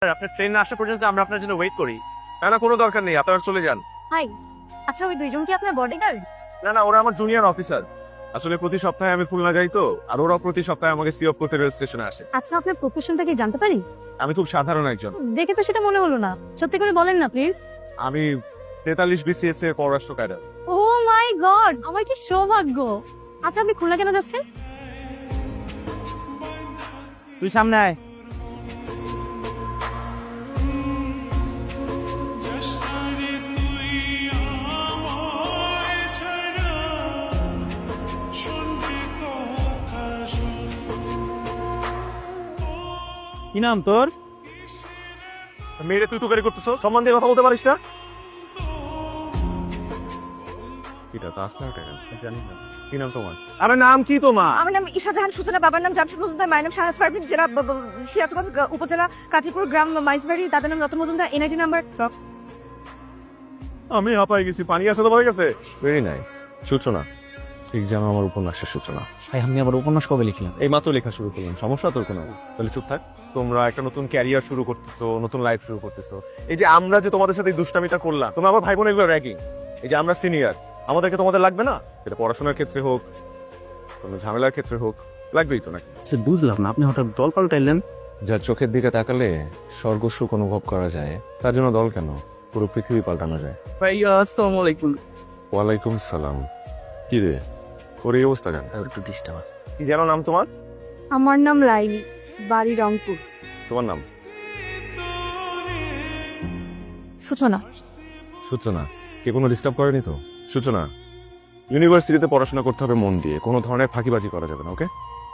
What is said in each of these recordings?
আপনার ট্রেন না আসা পর্যন্ত আমরা আপনার জন্য ওয়েট করি। না কোনো দরকার নেই, আপনারা চলে যান। হাই, আচ্ছা ওই দুইজন কি আপনার বডিগার্ড? না ওরা আমার জুনিয়র অফিসার। আসলে প্রতি সপ্তাহে আমি খুলনা যাই তো, আর ওরা প্রতি সপ্তাহে আমাকে সি অফ করতে রেল স্টেশনে আসে। আচ্ছা আপনার প্রফেশনটা কি জানতে পারি? আমি খুব সাধারণ একজন। দেখে তো সেটা মনে হলো না, সত্যি করে বলেন না প্লিজ। আমি 43 BCS এর পররাষ্ট্র ক্যাডার। ও মাই গড, আমার কি সৌভাগ্য। আচ্ছা আপনি খুলনা কেন যাচ্ছেন? তুই সামনে আয়। কি নাম তোর? মেয়েরে তুই তো গাড়ি করতেছো, সম্মান দিয়ে কথা বলতে পারিস না? এটা তো আসনা টাকা জানি না। কি নাম তোমার? আরে নাম কি তোমার? আমার নাম ঈশা জাহান সূচনা, বাবার নাম জামশেদ মজুমদার, মায়ের নাম শাহনাজ পারভিন, জেলা সিরাজগঞ্জ উপজেলা কাজীপুর, গ্রাম মাইজবাড়ি, দাদার নাম রতন মজুমদার, এনআইডি নাম্বার। আমি হাঁপাই গেছি, পানি আছে তোমার কাছে? Very nice. সূচনা ঠিক যেন আমার উপন্যাসের সূচনা। ভাই আমি আবার উপন্যাস কবে লিখলাম? এই মাত্র লেখা শুরু করলাম, সমস্যা তোর কোনো? তাহলে চুপ থাক। তোমরা একটা নতুন ক্যারিয়ার শুরু করতেছো, নতুন লাইফ শুরু করতেছো। এই যে আমরা যে তোমাদের সাথে এই দুষ্টামিটা করলাম, তোমরা আমার ভাই বোন এগুলো র্যাগিং। এই যে আমরা সিনিয়র, আমাদেরকে তোমাদের লাগবে না? এটা পড়াশোনার ক্ষেত্রে হোক, কোনো ঝামেলার ক্ষেত্রে হোক, লাগবেই তো নাকি? বুঝলাম না, আপনি হঠাৎ দল পাল্টাইলেন। যার চোখের দিকে তাকালে স্বর্গ সুখ অনুভব করা যায়, তার জন্য দল কেন, পুরো পৃথিবী পাল্টানো যায়। ভাই আসসালামু আলাইকুম। ওয়ালাইকুম সালাম। কি রে, ওর এই অবস্থা কেন? একটু ডিস্টার্ব আছে। কি যেন নাম তোমার? আমার নাম লাইলি, বাড়ি রংপুর। তোমার নাম? সূচনা। সূচনা। কে কোনো ডিস্টার্ব করেনি তো? সূচনা, ইউনিভার্সিটিতে পড়াশোনা করতে হবে মন দিয়ে, কোনো ধরনের ফাঁকিবাজি করা যাবে না, ওকে?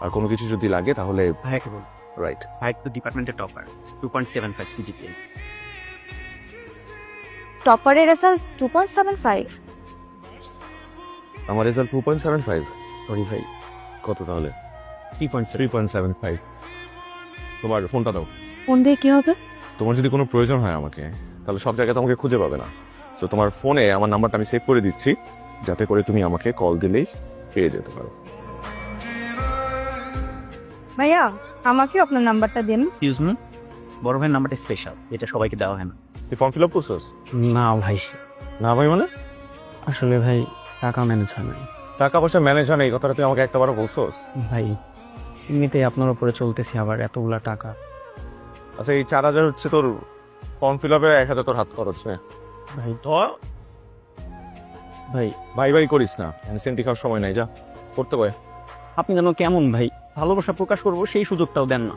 আর কোনো কিছু যদি লাগে তাহলে ভাইকে বল। রাইট। ভাই তো ডিপার্টমেন্টের টপার, 2.75 সিজিপিএ। টপারের রেজাল্ট 2.75। আমার রেজাল্ট 2.75। সরি ভাই, কত তাহলে? 3.75। তোমার ফোনটা দাও। ফোন দিয়ে কি হবে? তোমার যদি কোনো প্রয়োজন হয় আমাকে, তাহলে সব জায়গায় তোমাকে খুঁজে পাবে না। তো তোমার ফোনে আমার নাম্বারটা আমি সেভ করে দিচ্ছি, যাতে করে তুমি আমাকে কল দিলেই পেয়ে যেতে পারো। ভাইয়া আমাকে আপনার নাম্বারটা দিন। এক্সকিউজ মি, বড় ভাইয়ের নাম্বারটা স্পেশাল, এটা সবাইকে দেওয়া হয় না। তুই ফর্ম ফিল আপ করছিস? না ভাই, না ভাই মানে? আসলে ভাই টাকা ম্যানেজ হয় নাই। টাকা পয়সা ম্যানেজ হয় না, এই কথাটা তুই আমাকে একটাবারও বলছোস? ভাই এমনিতেই আপনার উপরে চলতেছি, আবার এতগুলা টাকা। আচ্ছা এই 4000 হচ্ছে তোর ফর্ম ফিল আপে, 1000 তোর হাত খরচ। হ্যাঁ ভাই ধর, ভাই ভাই ভাই করিস না, সেন্টি খাওয়ার সময় নাই, যা করতে পারে। আপনি যেন কেমন ভাই, ভালোবাসা প্রকাশ করবো সেই সুযোগটাও দেন না।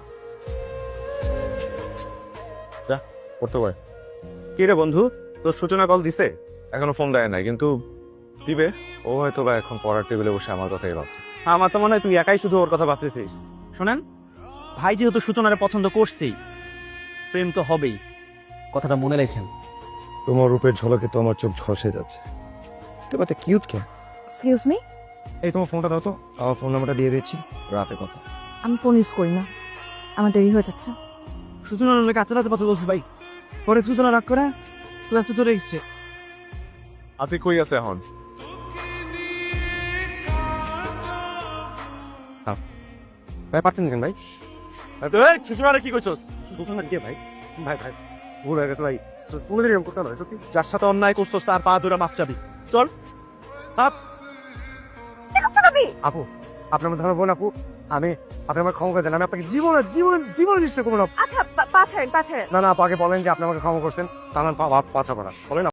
যা করতে পারে। কি রে বন্ধু, তোর সূচনা কল দিছে? এখনো ফোন দেয় নাই, কিন্তু দিবে। ও হয়তো বা এখন পড়ার টেবিলে বসে আমার কথাই ভাবছে। আমার তো মনে হয় তুই একাই শুধু ওর কথা ভাবতেছিস। শোনেন, ভাই যেহেতু সূচনারে পছন্দ করছেই, প্রেম তো হবেই, কথাটা মনে রাখেন। তোমার রূপের ঝলকে তো আমার চোখ ঝলসে যাচ্ছে। তোমার তো কিউট কেন? এক্সকিউজ মি, এই তোমার ফোনটা দাও তো, আমার ফোন নাম্বারটা দিয়ে দিচ্ছি, রাতে কথা। আমি ফোন ইউজ করি না, আমার দেরি হয়ে যাচ্ছে। সূচনার লোকে আচ্ছা আচ্ছা কথা বলছিস ভাই, পরে সূচনা রাগ করে ক্লাসে চলে এসছে। হাতে কই আছে এখন? ভাই পাচ্ছেন কেন ভাই? সূচনারে কি কইছস? সূচনা দিয়ে ভাই, ভাই ভাই ভুল হয়ে গেছে ভাই, কোনোদিন এরকম করতে নয় সত্যি। যার সাথে অন্যায় করছস তার পা ধরে মাপ চাবি। চল আপু, আপনার মধ্যে আমার বোন আপু, আপনি আমার ক্ষমা করে দেন, আমি আপনাকে জীবনে নিশ্চয় করবো না। আচ্ছা পা ছাড়েন, পা ছাড়েন। না আপু আগে বলেন যে আপনি আমাকে ক্ষমা করছেন, তা না পা ছাড়া বলেন।